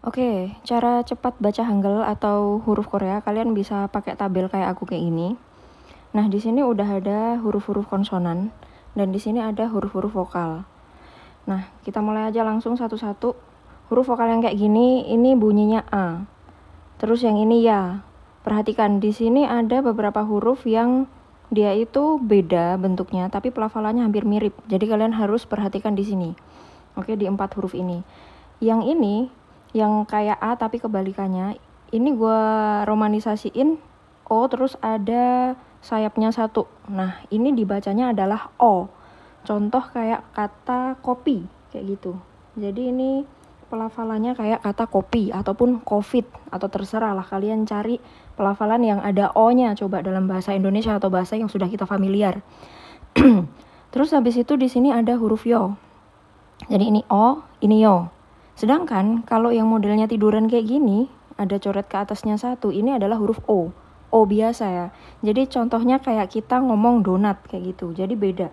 Oke, cara cepat baca Hangul atau huruf Korea kalian bisa pakai tabel kayak aku kayak ini. Nah, di sini udah ada huruf-huruf konsonan dan di sini ada huruf-huruf vokal. Nah, kita mulai aja langsung satu-satu. Huruf vokal yang kayak gini, ini bunyinya A. Terus yang ini ya. Perhatikan di sini ada beberapa huruf yang dia itu beda bentuknya, tapi pelafalannya hampir mirip. Jadi kalian harus perhatikan di sini. Oke, di 4 huruf ini. Yang ini yang kayak A tapi kebalikannya, ini gue romanisasiin O terus ada sayapnya 1. Nah, ini dibacanya adalah O. Contoh kayak kata kopi, kayak gitu. Jadi ini pelafalannya kayak kata kopi ataupun covid, atau terserah lah kalian cari pelafalan yang ada O-nya coba dalam bahasa Indonesia atau bahasa yang sudah kita familiar. Terus habis itu di sini ada huruf yo. Jadi ini O, ini yo. Sedangkan kalau yang modelnya tiduran kayak gini, ada coret ke atasnya 1, ini adalah huruf O. O biasa ya. Jadi contohnya kayak kita ngomong donat kayak gitu. Jadi beda.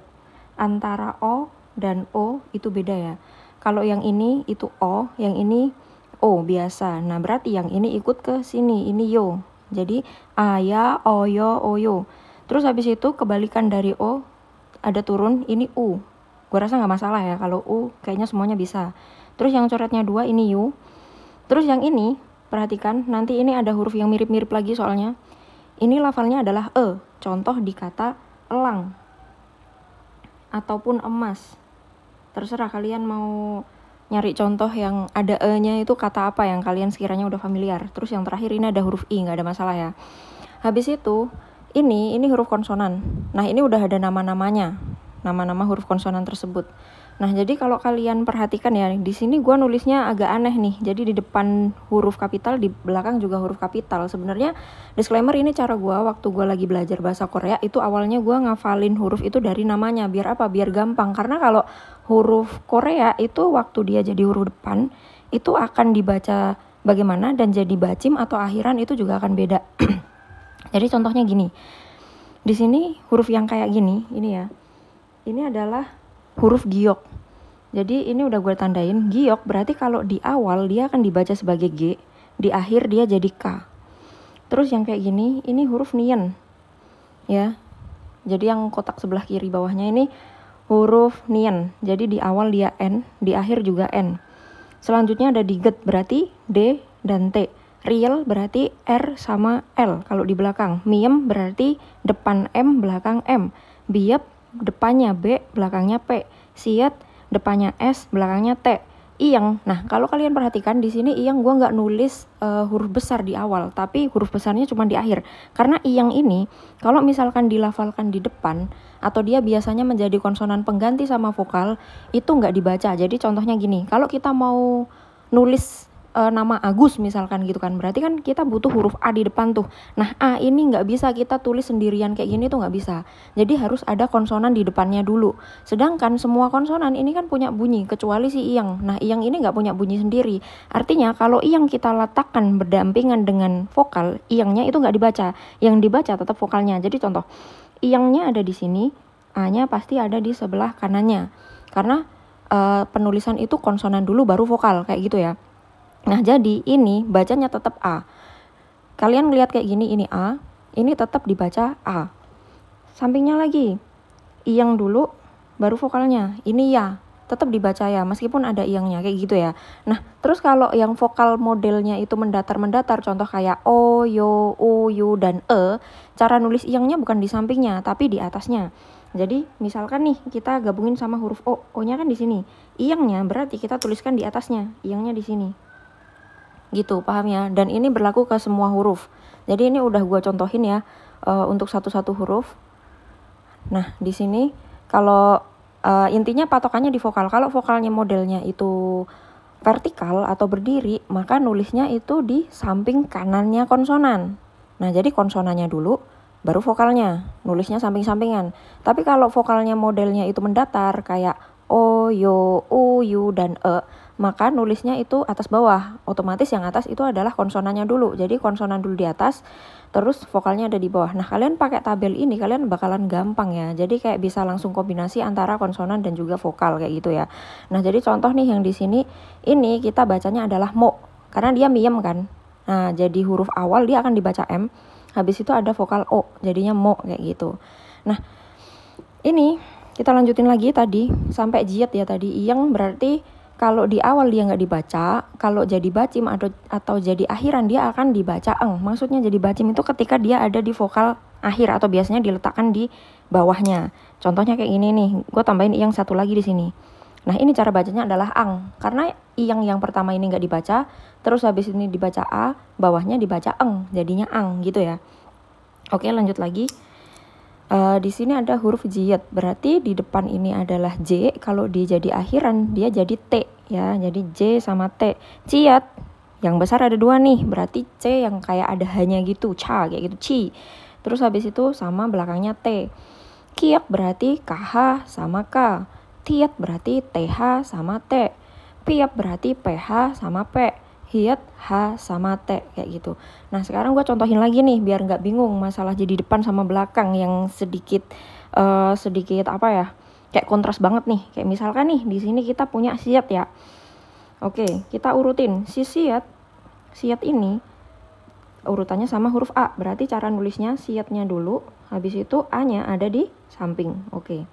Antara O dan O itu beda ya. Kalau yang ini itu O, yang ini O biasa. Nah, berarti yang ini ikut ke sini, ini yo. Jadi aya, oyo, oyo. Terus habis itu kebalikan dari O ada turun, ini U. Gue rasa nggak masalah ya, kalau U kayaknya semuanya bisa. Terus yang coretnya 2 ini U. Terus yang ini, perhatikan, nanti ini ada huruf yang mirip-mirip lagi soalnya. Ini lafalnya adalah E. Contoh di kata elang. Ataupun emas. Terserah kalian mau nyari contoh yang ada E-nya itu kata apa yang kalian sekiranya udah familiar. Terus yang terakhir ini ada huruf I, nggak ada masalah ya. Habis itu, ini huruf konsonan. Nah, ini udah ada nama-namanya. Nama-nama huruf konsonan tersebut. Nah, jadi kalau kalian perhatikan ya, di sini gue nulisnya agak aneh nih. Jadi di depan huruf kapital, di belakang juga huruf kapital. Sebenarnya disclaimer, ini cara gue waktu gue lagi belajar bahasa Korea, itu awalnya gue ngafalin huruf itu dari namanya. Biar apa? Biar gampang. Karena kalau huruf Korea itu waktu dia jadi huruf depan, itu akan dibaca bagaimana dan jadi bacim atau akhiran itu juga akan beda. Jadi contohnya gini. Di sini huruf yang kayak gini, ini ya. Ini adalah huruf giok. Jadi ini udah gue tandain, giok berarti kalau di awal dia akan dibaca sebagai G, di akhir dia jadi K. Terus yang kayak gini, ini huruf nien. Ya. Jadi yang kotak sebelah kiri bawahnya ini huruf nien. Jadi di awal dia N, di akhir juga N. Selanjutnya ada diget berarti D dan T. Riel berarti R sama L kalau di belakang. Miem berarti depan M, belakang M. Biep depannya B, belakangnya P. Siet depannya S, belakangnya T. Iyang. Nah, kalau kalian perhatikan di sini iyang gue nggak nulis huruf besar di awal, tapi huruf besarnya cuma di akhir. Karena iyang ini kalau misalkan dilafalkan di depan atau dia biasanya menjadi konsonan pengganti sama vokal, itu nggak dibaca. Jadi contohnya gini, kalau kita mau nulis nama Agus misalkan gitu kan, berarti kan kita butuh huruf A di depan tuh. Nah, A ini nggak bisa kita tulis sendirian kayak gini tuh nggak bisa. Jadi harus ada konsonan di depannya dulu. Sedangkan semua konsonan ini kan punya bunyi kecuali si iyang. Nah, iyang ini nggak punya bunyi sendiri. Artinya kalau iyang kita letakkan berdampingan dengan vokal, iyangnya itu nggak dibaca. Yang dibaca tetap vokalnya. Jadi contoh, iyangnya ada di sini, A-nya pasti ada di sebelah kanannya. Karena penulisan itu konsonan dulu baru vokal kayak gitu ya. Nah, jadi ini bacanya tetap A. Kalian lihat kayak gini, ini A, ini tetap dibaca A. Sampingnya lagi, iyang dulu, baru vokalnya. Ini ya, tetap dibaca ya, meskipun ada iyangnya, kayak gitu ya. Nah, terus kalau yang vokal modelnya itu mendatar-mendatar, contoh kayak O, Yo, U, Yu, dan E, cara nulis iyangnya bukan di sampingnya, tapi di atasnya. Jadi, misalkan nih, kita gabungin sama huruf O, O-nya kan di sini. Iyangnya berarti kita tuliskan di atasnya, iyangnya di sini. Gitu, paham ya? Dan ini berlaku ke semua huruf. Jadi ini udah gue contohin ya untuk satu-satu huruf. Nah, di sini kalau intinya patokannya di vokal. Kalau vokalnya modelnya itu vertikal atau berdiri, maka nulisnya itu di samping kanannya konsonan. Nah, jadi konsonannya dulu, baru vokalnya. Nulisnya samping-sampingan. Tapi kalau vokalnya modelnya itu mendatar, kayak O, Yo, U, Yu, dan E, maka nulisnya itu atas bawah. Otomatis yang atas itu adalah konsonannya dulu. Jadi konsonan dulu di atas, terus vokalnya ada di bawah. Nah, kalian pakai tabel ini kalian bakalan gampang ya. Jadi kayak bisa langsung kombinasi antara konsonan dan juga vokal kayak gitu ya. Nah, jadi contoh nih yang di sini, ini kita bacanya adalah mo. karena dia miem kan. Nah, jadi huruf awal dia akan dibaca M, habis itu ada vokal O, jadinya mo kayak gitu. Nah, ini kita lanjutin lagi tadi sampai jiat ya tadi. Iyeng berarti kalau di awal dia nggak dibaca, kalau jadi bacim atau jadi akhiran dia akan dibaca eng. Maksudnya jadi bacim itu ketika dia ada di vokal akhir atau biasanya diletakkan di bawahnya. Contohnya kayak ini nih, gue tambahin iyeng satu lagi di sini. Nah, ini cara bacanya adalah ang, karena iyeng yang pertama ini nggak dibaca, terus habis ini dibaca a, bawahnya dibaca eng, jadinya ang gitu ya. Oke, lanjut lagi. Di sini ada huruf jiat, berarti di depan ini adalah j, kalau dia jadi akhiran dia jadi t ya, jadi j sama t. Ciat yang besar ada dua nih, berarti c yang kayak ada hanya gitu, ca kayak gitu, ci. Terus habis itu sama belakangnya t. Kiak berarti kh sama k. Tiat berarti TH sama T. Piap berarti PH sama P. Hiat H sama T kayak gitu. Nah, sekarang gue contohin lagi nih biar nggak bingung masalah jadi depan sama belakang yang sedikit apa ya? Kayak kontras banget nih. Kayak misalkan nih di sini kita punya siat ya. Oke, kita urutin si siat ini urutannya sama huruf A. Berarti cara nulisnya siatnya dulu, habis itu A-nya ada di samping. Oke.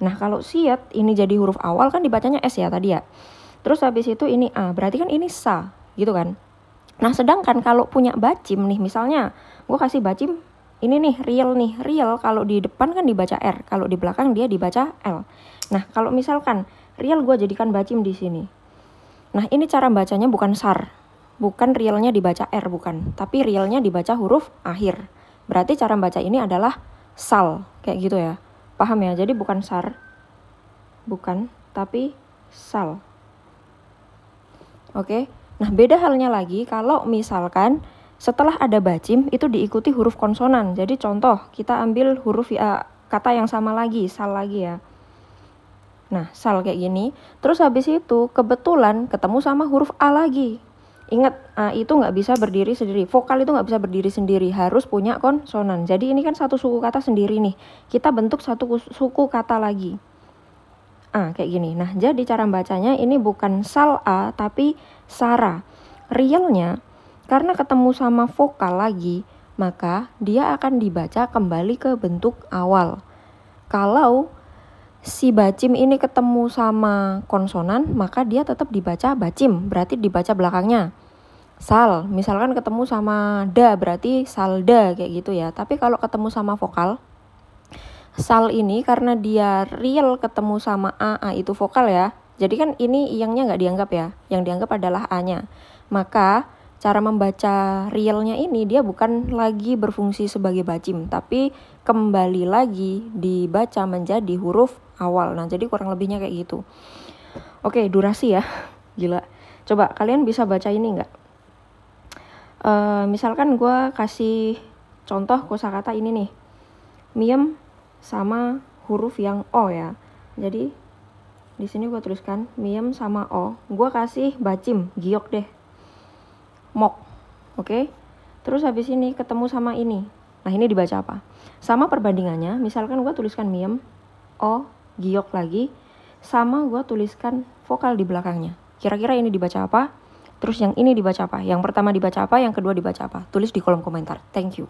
Nah, kalau siat ini jadi huruf awal kan dibacanya S ya tadi ya. Terus habis itu ini A, berarti kan ini sa, gitu kan. Nah, sedangkan kalau punya bacim nih, misalnya gue kasih bacim, ini nih, real kalau di depan kan dibaca R, kalau di belakang dia dibaca L. Nah, kalau misalkan real gue jadikan bacim di sini. Nah, ini cara bacanya bukan sar, bukan realnya dibaca R, bukan. Tapi realnya dibaca huruf akhir. Berarti cara baca ini adalah sal, kayak gitu ya. Paham ya? Jadi bukan sar, bukan, tapi sal. Oke. Nah, beda halnya lagi kalau misalkan setelah ada bacim itu diikuti huruf konsonan. Jadi contoh, kita ambil huruf kata yang sama lagi, sal lagi ya. Nah, sal kayak gini. Terus habis itu kebetulan ketemu sama huruf A lagi. Ingat, A itu nggak bisa berdiri sendiri. Vokal itu nggak bisa berdiri sendiri, harus punya konsonan. Jadi ini kan satu suku kata sendiri nih. Kita bentuk satu suku kata lagi. Kayak gini. Nah, jadi cara bacanya ini bukan sal A, tapi sara. Realnya, karena ketemu sama vokal lagi, maka dia akan dibaca kembali ke bentuk awal. Kalau si bacim ini ketemu sama konsonan, maka dia tetap dibaca bacim, berarti dibaca belakangnya. Sal, misalkan ketemu sama da, berarti salda kayak gitu ya. Tapi kalau ketemu sama vokal, sal ini karena dia real ketemu sama A itu vokal ya. Jadi kan ini iyengnya nggak dianggap ya, yang dianggap adalah A-nya. Maka cara membaca realnya ini dia bukan lagi berfungsi sebagai bacim, tapi kembali lagi dibaca menjadi huruf awal. Nah, jadi kurang lebihnya kayak gitu. Oke, durasi ya. Gila. Coba kalian bisa baca ini nggak? Misalkan gue kasih contoh kosakata ini nih. Miem sama huruf yang O ya. Jadi di sini gue tuliskan miem sama O. Gue kasih bacim, giok deh. Mok. Oke. Terus habis ini ketemu sama ini. Nah, ini dibaca apa? Sama perbandingannya, misalkan gue tuliskan miem, O, giok lagi, sama gue tuliskan vokal di belakangnya. Kira-kira ini dibaca apa? Terus yang ini dibaca apa? Yang pertama dibaca apa? Yang kedua dibaca apa? Tulis di kolom komentar. Thank you.